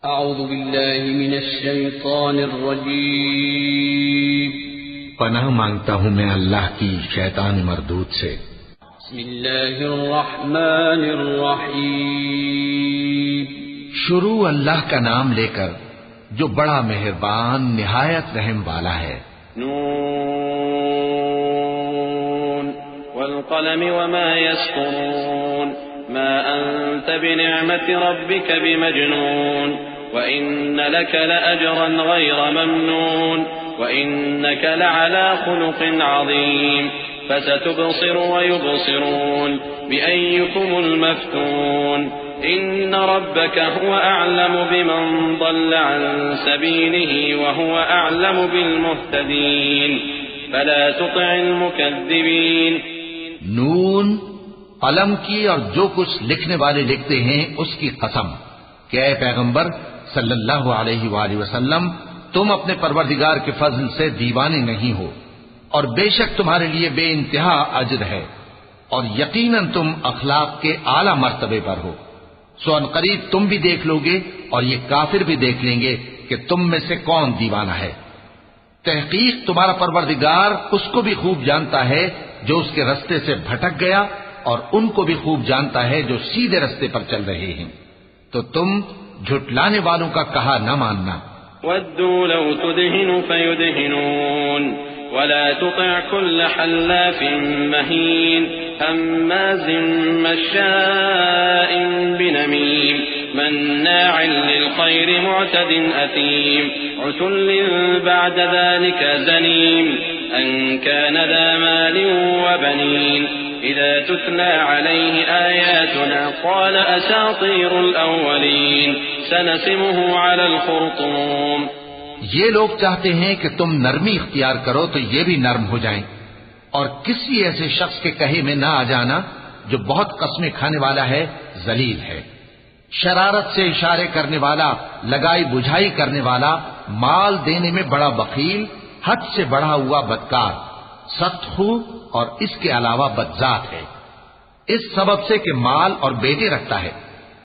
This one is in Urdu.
اعوذ باللہ من الشیطان الرجیم پناہ مانگتا ہوں میں اللہ کی شیطان مردود سے۔ بسم اللہ الرحمن الرحیم شروع اللہ کا نام لے کر جو بڑا مہربان نہایت رحم والا ہے۔ نون والقلم وما يسطرون ما أنت بنعمة ربك بمجنون وإن لك لأجرا غير ممنون وإنك لعلى خلق عظيم فستبصر ويبصرون بأيكم المفتون إن ربك هو أعلم بمن ضل عن سبيله وهو أعلم بالمهتدين فلا تطع المكذبين۔ نون، قلم کی اور جو کچھ لکھنے والے لکھتے ہیں اس کی قسم کہ اے پیغمبر صلی اللہ علیہ وآلہ وسلم تم اپنے پروردگار کے فضل سے دیوانے نہیں ہو، اور بے شک تمہارے لیے بے انتہا اجر ہے، اور یقیناً تم اخلاق کے اعلی مرتبے پر ہو۔ سو ان قریب تم بھی دیکھ لو گے اور یہ کافر بھی دیکھ لیں گے کہ تم میں سے کون دیوانہ ہے۔ تحقیق تمہارا پروردگار اس کو بھی خوب جانتا ہے جو اس کے رستے سے بھٹک گیا، اور ان کو بھی خوب جانتا ہے جو سیدھے رستے پر چل رہے ہیں، تو تم جھٹلانے والوں کا کہا نہ ماننا۔ وَدُّوا لَوْ تُدْهِنُ فَيُدْهِنُونَ وَلَا تُطِعْ كُلَّ حَلَّافٍ مَّهِينٍ هَمَّازٍ مَّشَّاءٍ بِنَمِيمٍ مَّنَّاعٍ لِّلْخَيْرِ مُعْتَدٍ أَثِيمٍ عُتُلٍّ بَعْدَ ذَلِكَ زَنِيمٍ أَن كَانَ ذَا مَالٍ وَبَنِينَ إِذَا تُتْلَى عَلَيْهِ آيَاتُنَا قَالَ أَسَاطِيرُ الْأَوَّلِينَ سَنَسِمُهُ عَلَى الْخُرْطُومِ۔ یہ لوگ چاہتے ہیں کہ تم نرمی اختیار کرو تو یہ بھی نرم ہو جائیں، اور کسی ایسے شخص کے کہے میں نہ آ جانا جو بہت قسمیں کھانے والا ہے، ذلیل ہے، شرارت سے اشارے کرنے والا، لگائی بجھائی کرنے والا، مال دینے میں بڑا بخیل، حد سے بڑھا ہوا بدکار، سخت خو اور اس کے علاوہ بدذات ہے، اس سبب سے کہ مال اور بیٹے رکھتا ہے۔